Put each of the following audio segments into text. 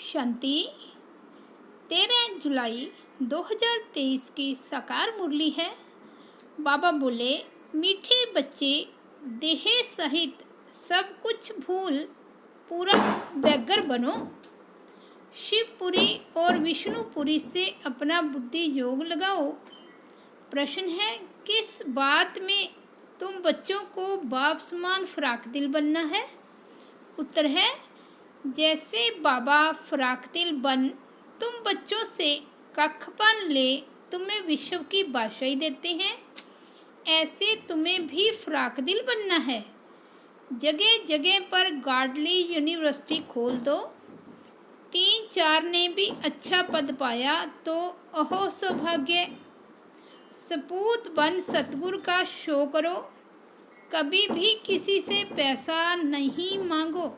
शांति 13 जुलाई 2023 की साकार मुरली है। बाबा बोले, मीठे बच्चे देह सहित सब कुछ भूल पूरा बैगर बनो। शिवपुरी और विष्णुपुरी से अपना बुद्धि योग लगाओ। प्रश्न है, किस बात में तुम बच्चों को बाप समान फराक दिल बनना है? उत्तर है, जैसे बाबा फराक दिल बन तुम बच्चों से कखपन ले तुम्हें विश्व की बादशाही देते हैं, ऐसे तुम्हें भी फराक दिल बनना है। जगह जगह पर गार्डली यूनिवर्सिटी खोल दो। 3-4 ने भी अच्छा पद पाया तो अहो सौभाग्य। सपूत बन सतगुरु का शो करो। कभी भी किसी से पैसा नहीं मांगो।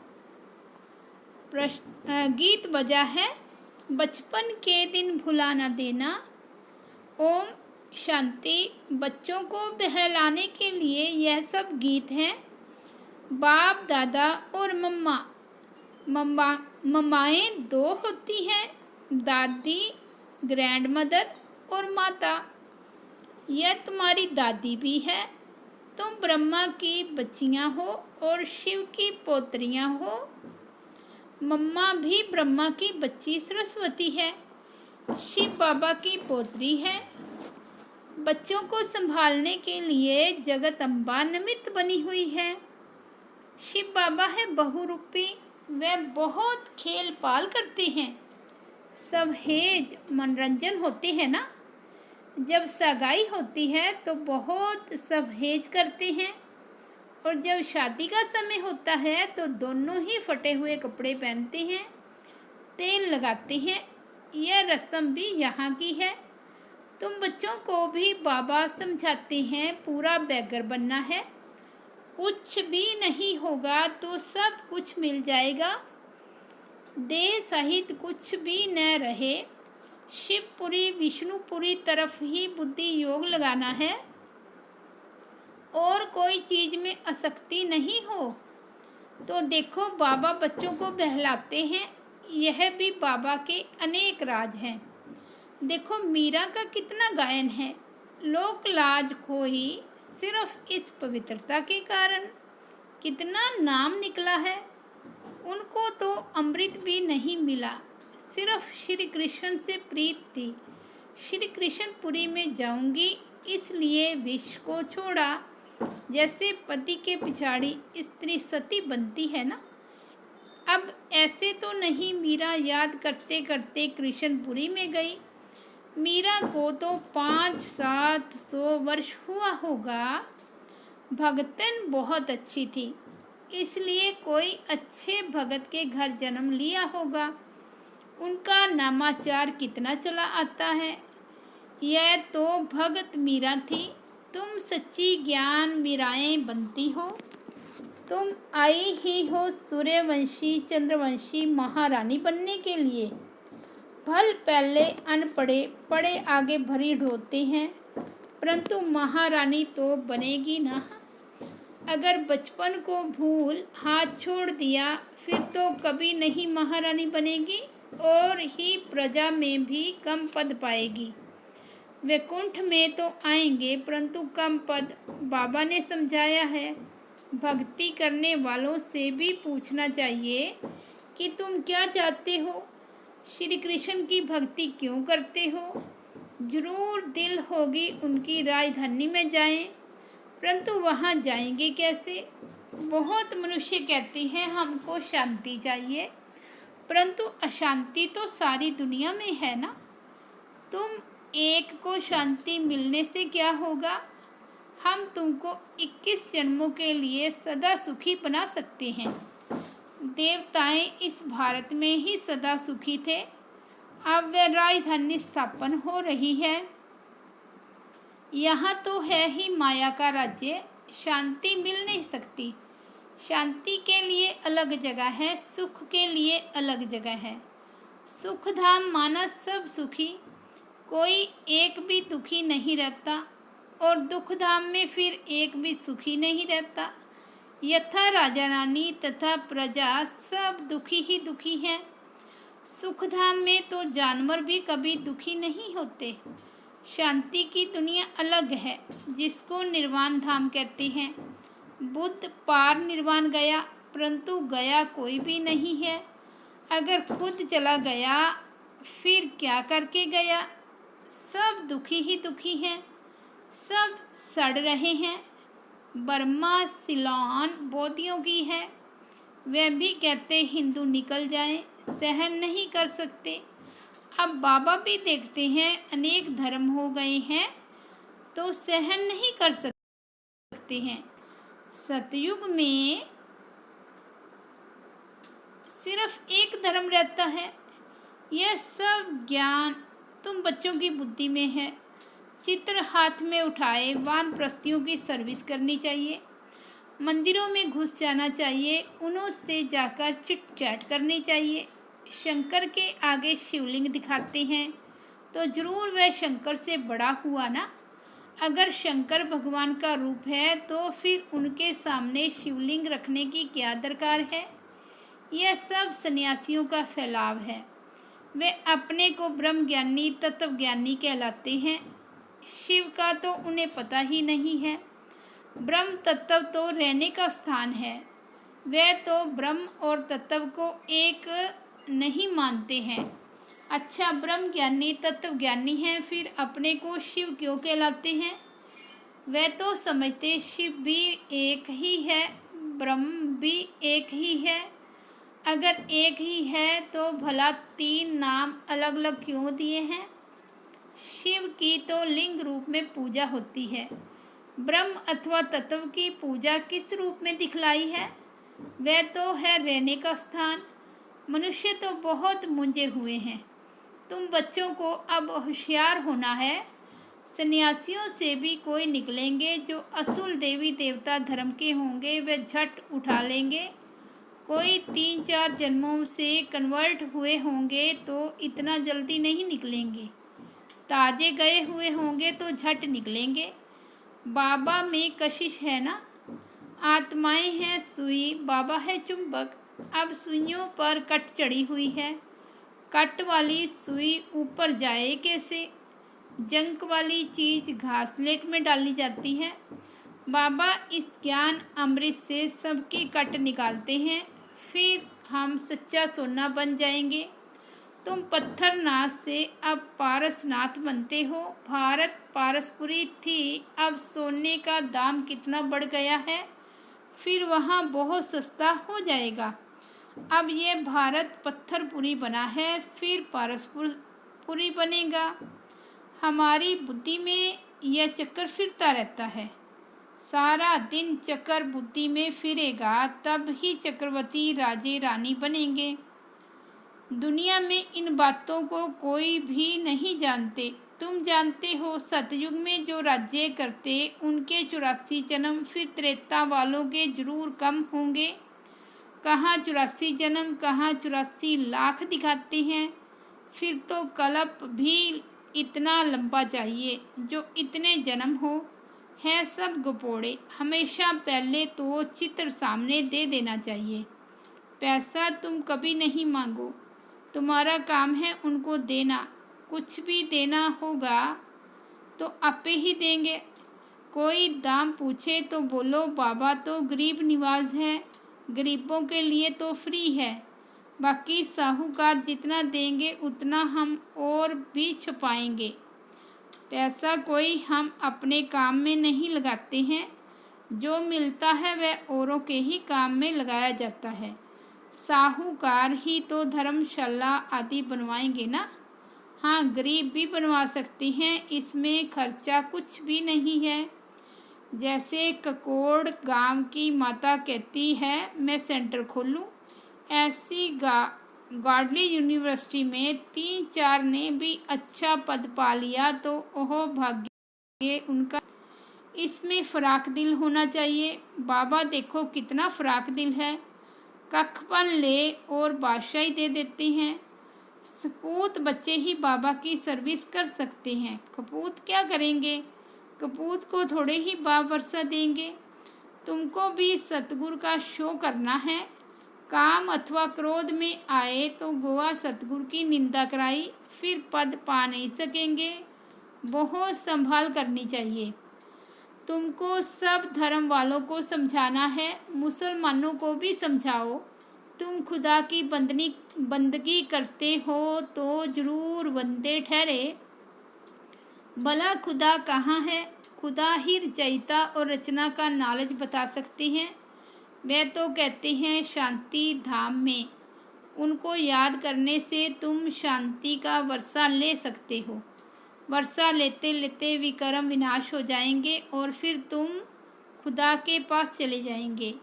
गीत बजा है, बचपन के दिन भुला न देना। ओम शांति। बच्चों को बहलाने के लिए यह सब गीत हैं। बाप दादा और मम्माएँ 2 होती हैं, दादी, ग्रैंड मदर और माता। यह तुम्हारी दादी भी है। तुम ब्रह्मा की बच्चियाँ हो और शिव की पोत्रियाँ हो। मम्मा भी ब्रह्मा की बच्ची सरस्वती है, शिव बाबा की पोत्री है। बच्चों को संभालने के लिए जगत अम्बा निमित्त बनी हुई है। शिव बाबा है बहुरूपी, वे बहुत खेल पाल करते हैं। सहेज मनोरंजन होते हैं ना। जब सगाई होती है तो बहुत सहेज करते हैं, और जब शादी का समय होता है तो दोनों ही फटे हुए कपड़े पहनते हैं, तेल लगाते हैं। यह रस्म भी यहाँ की है। तुम बच्चों को भी बाबा समझाते हैं पूरा बैगर बनना है। कुछ भी नहीं होगा तो सब कुछ मिल जाएगा। देह सहित कुछ भी न रहे। शिवपुरी विष्णुपुरी तरफ ही बुद्धि योग लगाना है और कोई चीज़ में आसक्ति नहीं हो। तो देखो, बाबा बच्चों को बहलाते हैं। यह भी बाबा के अनेक राज हैं। देखो, मीरा का कितना गायन है। लोक लाज खोई सिर्फ इस पवित्रता के कारण। कितना नाम निकला है। उनको तो अमृत भी नहीं मिला, सिर्फ श्री कृष्ण से प्रीत थी। श्री कृष्णपुरी में जाऊंगी इसलिए विष को छोड़ा। जैसे पति के पिछाड़ी स्त्री सती बनती है ना। अब ऐसे तो नहीं। मीरा याद करते करते कृष्णपुरी में गई। मीरा को तो 500-700 वर्ष हुआ होगा। भगतन बहुत अच्छी थी, इसलिए कोई अच्छे भगत के घर जन्म लिया होगा। उनका नामाचार कितना चला आता है। यह तो भगत मीरा थी। तुम सच्ची ज्ञान मीराएँ बनती हो। तुम आई ही हो सूर्यवंशी चंद्रवंशी महारानी बनने के लिए। भल पहले अनपढ़े पढ़े आगे भरी ढोते हैं, परंतु महारानी तो बनेगी ना। अगर बचपन को भूल हाथ छोड़ दिया फिर तो कभी नहीं महारानी बनेगी, और ही प्रजा में भी कम पद पाएगी। वैकुंठ में तो आएंगे परंतु कम पद। बाबा ने समझाया है, भक्ति करने वालों से भी पूछना चाहिए कि तुम क्या चाहते हो, श्री कृष्ण की भक्ति क्यों करते हो। जरूर दिल होगी उनकी राजधानी में जाएं, परंतु वहाँ जाएंगे कैसे। बहुत मनुष्य कहते हैं हमको शांति चाहिए, परंतु अशांति तो सारी दुनिया में है ना। तुम एक को शांति मिलने से क्या होगा। हम तुमको 21 जन्मों के लिए सदा सुखी बना सकते हैं। देवताएं इस भारत में ही सदा सुखी थे। अब वह राजधानी स्थापन हो रही है। यहाँ तो है ही माया का राज्य। शांति मिल नहीं सकती। शांति के लिए अलग जगह है, सुख के लिए अलग जगह है। सुख धाम माना सब सुखी, कोई एक भी दुखी नहीं रहता, और दुख धाम में फिर एक भी सुखी नहीं रहता। यथा राजा रानी तथा प्रजा सब दुखी ही दुखी हैं। सुखधाम में तो जानवर भी कभी दुखी नहीं होते। शांति की दुनिया अलग है, जिसको निर्वाण धाम कहते हैं। बुद्ध पार निर्वाण गया, परंतु गया कोई भी नहीं है। अगर खुद चला गया फिर क्या करके गया? सब दुखी ही दुखी हैं, सब सड़ रहे हैं। बर्मा सिलोन बौद्धियों की है। वे भी कहते हिंदू निकल जाएं, सहन नहीं कर सकते। अब बाबा भी देखते हैं अनेक धर्म हो गए हैं तो सहन नहीं कर सकते हैं। सतयुग में सिर्फ एक धर्म रहता है। यह सब ज्ञान तुम बच्चों की बुद्धि में है। चित्र हाथ में उठाए वानप्रस्थियों की सर्विस करनी चाहिए। मंदिरों में घुस जाना चाहिए, उन्हों से जाकर चिट चैट करनी चाहिए। शंकर के आगे शिवलिंग दिखाते हैं तो जरूर वह शंकर से बड़ा हुआ ना। अगर शंकर भगवान का रूप है तो फिर उनके सामने शिवलिंग रखने की क्या दरकार है? यह सब सन्यासियों का फैलाव है। वे अपने को ब्रह्म ज्ञानी तत्वज्ञानी कहलाते हैं। शिव का तो उन्हें पता ही नहीं है। ब्रह्म तत्व तो रहने का स्थान है। वे तो ब्रह्म और तत्व को एक नहीं मानते हैं। अच्छा, ब्रह्म ज्ञानी तत्वज्ञानी हैं, फिर अपने को शिव क्यों कहलाते हैं? वे तो समझते शिव भी एक ही है, ब्रह्म भी एक ही है। अगर एक ही है तो भला तीन नाम अलग अलग क्यों दिए हैं? शिव की तो लिंग रूप में पूजा होती है। ब्रह्म अथवा तत्व की पूजा किस रूप में दिखलाई है? वह तो है रहने का स्थान। मनुष्य तो बहुत मुंझे हुए हैं। तुम बच्चों को अब होशियार होना है। सन्यासियों से भी कोई निकलेंगे जो असुल देवी देवता धर्म के होंगे, वे झट उठा लेंगे। कोई 3-4 जन्मों से कन्वर्ट हुए होंगे तो इतना जल्दी नहीं निकलेंगे। ताजे गए हुए होंगे तो झट निकलेंगे। बाबा में कशिश है ना। आत्माएं हैं सुई, बाबा है चुंबक। अब सुइयों पर कट चढ़ी हुई है। कट वाली सुई ऊपर जाए कैसे? जंक वाली चीज़ घासलेट में डाली जाती है। बाबा इस ज्ञान अमृत से सबकी कट निकालते हैं, फिर हम सच्चा सोना बन जाएंगे। तुम पत्थरनाथ से अब पारसनाथ बनते हो। भारत पारसपुरी थी, अब सोने का दाम कितना बढ़ गया है, फिर वहाँ बहुत सस्ता हो जाएगा। अब ये भारत पत्थरपुरी बना है, फिर पारसपुरी बनेगा। हमारी बुद्धि में यह चक्कर फिरता रहता है। सारा दिन चक्कर बुद्धि में फिरेगा, तब ही चक्रवर्ती राजे रानी बनेंगे। दुनिया में इन बातों को कोई भी नहीं जानते। तुम जानते हो सतयुग में जो राज्य करते उनके 84 जन्म, फिर त्रेता वालों के जरूर कम होंगे। कहाँ 84 जन्म, कहाँ 84 लाख दिखाते हैं। फिर तो कल्प भी इतना लंबा चाहिए जो इतने जन्म हो। है सब गपोड़े। हमेशा पहले तो चित्र सामने दे देना चाहिए। पैसा तुम कभी नहीं मांगो, तुम्हारा काम है उनको देना। कुछ भी देना होगा तो आपे ही देंगे। कोई दाम पूछे तो बोलो बाबा तो गरीब निवाज है, गरीबों के लिए तो फ्री है। बाकी साहूकार जितना देंगे उतना हम और भी छुपाएंगे। पैसा कोई हम अपने काम में नहीं लगाते हैं। जो मिलता है वह औरों के ही काम में लगाया जाता है। साहूकार ही तो धर्मशाला आदि बनवाएंगे ना। हाँ, गरीब भी बनवा सकते हैं, इसमें खर्चा कुछ भी नहीं है। जैसे ककोड़ गांव की माता कहती है मैं सेंटर खोलूं, ऐसी गार्डली यूनिवर्सिटी में 3-4 ने भी अच्छा पद पा लिया तो ओह भाग्य उनका। इसमें फराक दिल होना चाहिए। बाबा देखो कितना फराक दिल है। कखपन ले और बादशाही दे देते हैं। सपूत बच्चे ही बाबा की सर्विस कर सकते हैं। कपूत क्या करेंगे? कपूत को थोड़े ही बाप वर्षा देंगे। तुमको भी सतगुरु का शो करना है। काम अथवा क्रोध में आए तो गोवा सतगुरु की निंदा कराई, फिर पद पा नहीं सकेंगे। बहुत संभाल करनी चाहिए। तुमको सब धर्म वालों को समझाना है, मुसलमानों को भी समझाओ। तुम खुदा की बंदगी करते हो तो जरूर बंदे ठहरे। भला खुदा कहाँ है? खुदा ही रचयिता और रचना का नॉलेज बता सकते हैं। वे तो कहते हैं शांति धाम में। उनको याद करने से तुम शांति का वर्षा ले सकते हो। वर्षा लेते लेते विकर्म विनाश हो जाएंगे और फिर तुम खुदा के पास चले जाएंगे।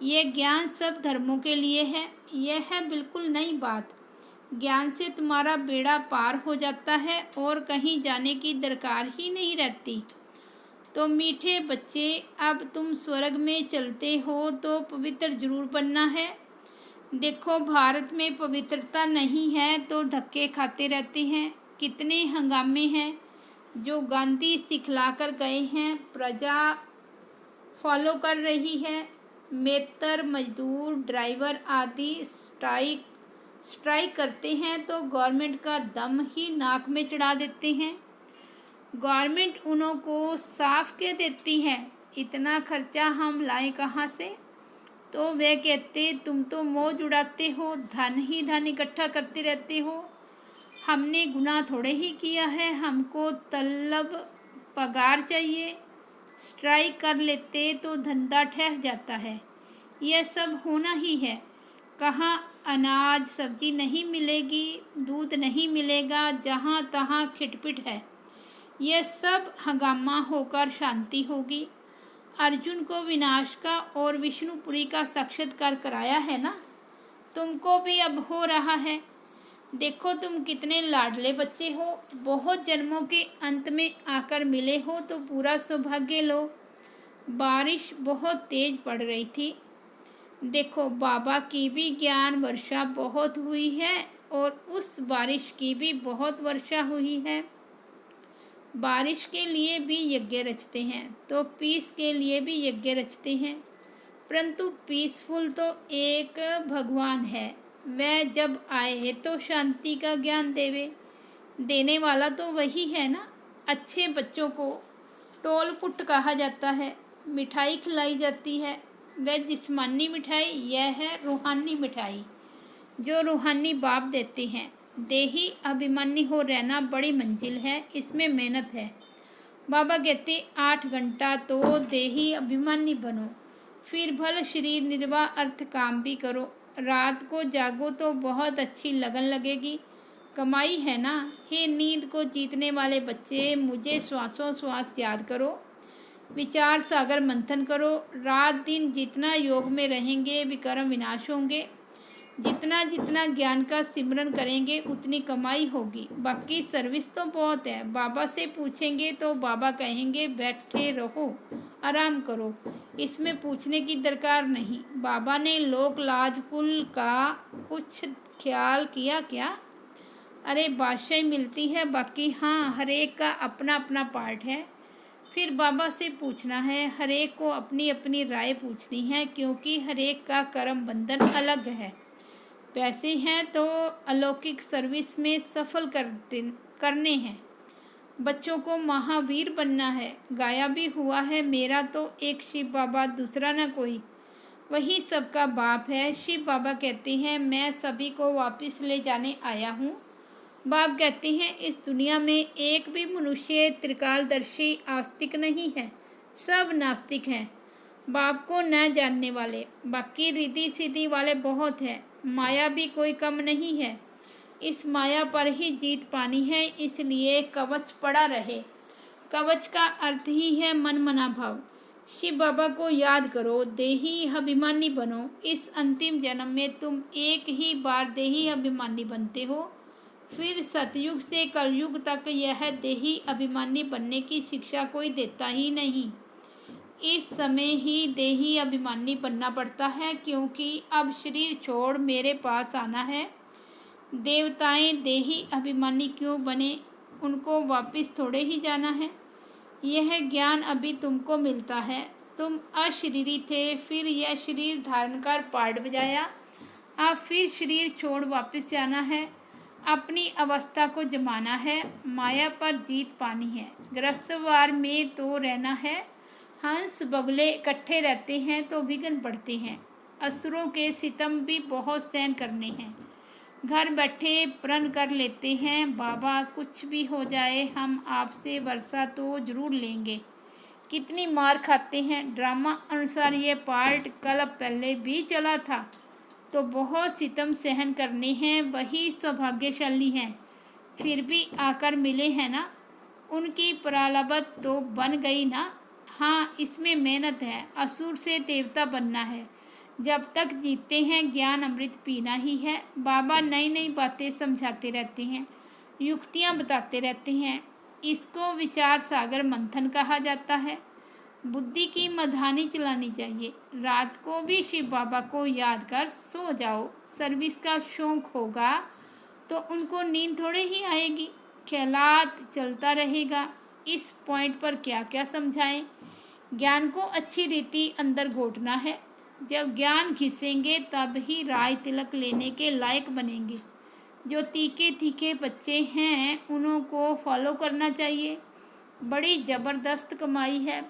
ये ज्ञान सब धर्मों के लिए है। यह है बिल्कुल नई बात। ज्ञान से तुम्हारा बेड़ा पार हो जाता है और कहीं जाने की दरकार ही नहीं रहती। तो मीठे बच्चे, अब तुम स्वर्ग में चलते हो तो पवित्र जरूर बनना है। देखो, भारत में पवित्रता नहीं है तो धक्के खाते रहते हैं। कितने हंगामे हैं जो गांधी सिखला कर गए हैं, प्रजा फॉलो कर रही है। मेहतर, मजदूर, ड्राइवर आदि स्ट्राइक करते हैं तो गवर्नमेंट का दम ही नाक में चढ़ा देते हैं। गवर्नमेंट उन्हों को साफ कह देती है, इतना खर्चा हम लाएं कहाँ से? तो वे कहते, तुम तो मौज उड़ाते हो, धन ही धन इकट्ठा करते रहते हो। हमने गुनाह थोड़े ही किया है, हमको तलब पगार चाहिए। स्ट्राइक कर लेते तो धंधा ठहर जाता है। यह सब होना ही है। कहाँ अनाज सब्जी नहीं मिलेगी, दूध नहीं मिलेगा, जहाँ तहाँ खिटपिट है। यह सब हंगामा होकर शांति होगी। अर्जुन को विनाश का और विष्णुपुरी का साक्षात्कार कराया है ना, तुमको भी अब हो रहा है। देखो, तुम कितने लाडले बच्चे हो। बहुत जन्मों के अंत में आकर मिले हो तो पूरा सौभाग्य लो। बारिश बहुत तेज पड़ रही थी। देखो, बाबा की भी ज्ञान वर्षा बहुत हुई है और उस बारिश की भी बहुत वर्षा हुई है। बारिश के लिए भी यज्ञ रचते हैं तो पीस के लिए भी यज्ञ रचते हैं, परंतु पीसफुल तो एक भगवान है। वह जब आए तो शांति का ज्ञान देने वाला तो वही है ना। अच्छे बच्चों को टोल पुट कहा जाता है। मिठाई खिलाई जाती है, वह जिस्मानी मिठाई, यह है रूहानी मिठाई जो रूहानी बाप देते हैं। देही अभिमानी हो रहना बड़ी मंजिल है, इसमें मेहनत है। बाबा कहते 8 घंटा तो देही अभिमानी बनो, फिर भल शरीर निर्वाह अर्थ काम भी करो। रात को जागो तो बहुत अच्छी लगन लगेगी, कमाई है ना। हे नींद को जीतने वाले बच्चे, मुझे श्वासों श्वास याद करो, विचार सागर मंथन करो। रात दिन जितना योग में रहेंगे विकर्म विनाश होंगे। जितना जितना ज्ञान का सिमरन करेंगे उतनी कमाई होगी। बाकी सर्विस तो बहुत है। बाबा से पूछेंगे तो बाबा कहेंगे बैठे रहो, आराम करो, इसमें पूछने की दरकार नहीं। बाबा ने लोक लाज पुल का कुछ ख्याल किया क्या? अरे बादशाही मिलती है, बाकी हाँ, हरेक का अपना अपना पार्ट है। फिर बाबा से पूछना है, हरेक को अपनी अपनी राय पूछनी है, क्योंकि हरेक का कर्म बंधन अलग है। पैसे हैं तो अलौकिक सर्विस में सफल करने हैं। बच्चों को महावीर बनना है। गाया भी हुआ है, मेरा तो एक शिव बाबा दूसरा न कोई, वही सबका बाप है। शिव बाबा कहते हैं मैं सभी को वापस ले जाने आया हूँ। बाप कहते हैं इस दुनिया में एक भी मनुष्य त्रिकालदर्शी आस्तिक नहीं है, सब नास्तिक हैं, बाप को न जानने वाले। बाकी रिद्धि सिद्धि वाले बहुत हैं, माया भी कोई कम नहीं है। इस माया पर ही जीत पानी है, इसलिए कवच पड़ा रहे। कवच का अर्थ ही है मन मना भाव। शिव बाबा को याद करो, देही अभिमानी बनो। इस अंतिम जन्म में तुम एक ही बार देही अभिमानी बनते हो, फिर सतयुग से कलयुग तक यह देही अभिमानी बनने की शिक्षा कोई देता ही नहीं। इस समय ही देही अभिमानी बनना पड़ता है, क्योंकि अब शरीर छोड़ मेरे पास आना है। देवताएं देही अभिमानी क्यों बने? उनको वापस थोड़े ही जाना है। यह ज्ञान अभी तुमको मिलता है। तुम अशरीरी थे, फिर यह शरीर धारण कर पार्ट बजाया, अब फिर शरीर छोड़ वापस जाना है, अपनी अवस्था को जमाना है, माया पर जीत पानी है। गृहस्थवार में तो रहना है, हंस बगुले इकट्ठे रहते हैं तो विघ्न बढ़ते हैं। असुरों के सितम भी बहुत सहन करने हैं। घर बैठे प्रण कर लेते हैं, बाबा कुछ भी हो जाए हम आपसे वर्षा तो जरूर लेंगे। कितनी मार खाते हैं। ड्रामा अनुसार ये पार्ट कल पहले भी चला था, तो बहुत सितम सहन करने हैं, वही सौभाग्यशाली हैं। फिर भी आकर मिले हैं ना, उनकी प्रारब्ध तो बन गई ना। हाँ, इसमें मेहनत है, असुर से देवता बनना है। जब तक जीते हैं ज्ञान अमृत पीना ही है। बाबा नई नई बातें समझाते रहते हैं, युक्तियाँ बताते रहते हैं। इसको विचार सागर मंथन कहा जाता है। बुद्धि की मधानी चलानी चाहिए। रात को भी शिव बाबा को याद कर सो जाओ। सर्विस का शौक होगा तो उनको नींद थोड़े ही आएगी, ख्यालात चलता रहेगा। इस पॉइंट पर क्या क्या समझाएं। ज्ञान को अच्छी रीति अंदर घोटना है। जब ज्ञान घिसेंगे तब ही राय तिलक लेने के लायक बनेंगे। जो तीखे तीखे बच्चे हैं उन्हों को फॉलो करना चाहिए। बड़ी ज़बरदस्त कमाई है।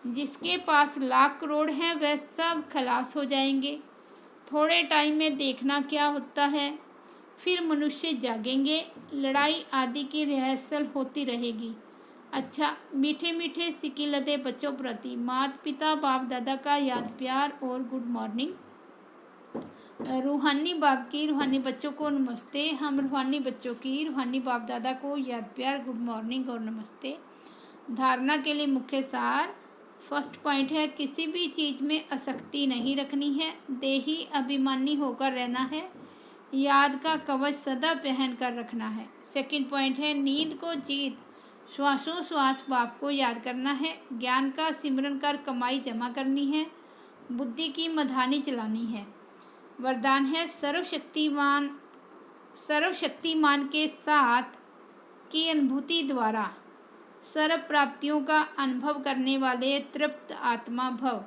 जिसके पास लाख करोड़ हैं वह सब खलास हो जाएंगे। थोड़े टाइम में देखना क्या होता है। फिर मनुष्य जागेंगे, लड़ाई आदि की रिहर्सल होती रहेगी। अच्छा, मीठे मीठे सिक्के लदे बच्चों प्रति माता पिता बाप दादा का याद प्यार और गुड मॉर्निंग। रूहानी बाप की रूहानी बच्चों को नमस्ते। हम रूहानी बच्चों की रूहानी बाप दादा को याद प्यार, गुड मॉर्निंग और नमस्ते। धारणा के लिए मुख्य सार। फर्स्ट पॉइंट है, किसी भी चीज़ में आसक्ति नहीं रखनी है, देही अभिमानी होकर रहना है, याद का कवच सदा पहन कर रखना है। सेकंड पॉइंट है, नींद को जीत, श्वासों श्वास बाप को याद करना है, ज्ञान का सिमरन कर कमाई जमा करनी है, बुद्धि की मधानी चलानी है। वरदान है, सर्वशक्तिमान के साथ की अनुभूति द्वारा सर्व प्राप्तियों का अनुभव करने वाले तृप्त आत्मा भव।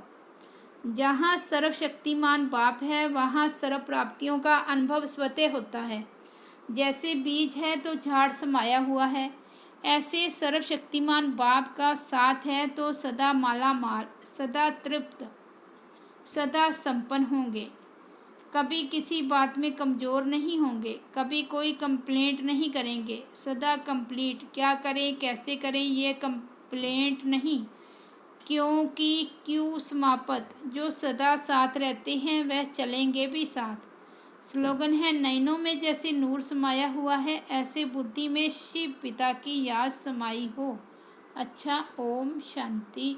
जहाँ सर्वशक्तिमान बाप है वहाँ सर्व प्राप्तियों का अनुभव स्वतः होता है। जैसे बीज है तो झाड़ समाया हुआ है, ऐसे सर्वशक्तिमान बाप का साथ है तो सदा माला माल, सदा तृप्त, सदा संपन्न होंगे। कभी किसी बात में कमज़ोर नहीं होंगे, कभी कोई कंप्लेंट नहीं करेंगे, सदा कंप्लीट। क्या करें कैसे करें ये कंप्लेंट नहीं, क्योंकि क्यों समापत। जो सदा साथ रहते हैं वह चलेंगे भी साथ। स्लोगन है, नैनों में जैसे नूर समाया हुआ है ऐसे बुद्धि में शिव पिता की याद समाई हो। अच्छा, ओम शांति।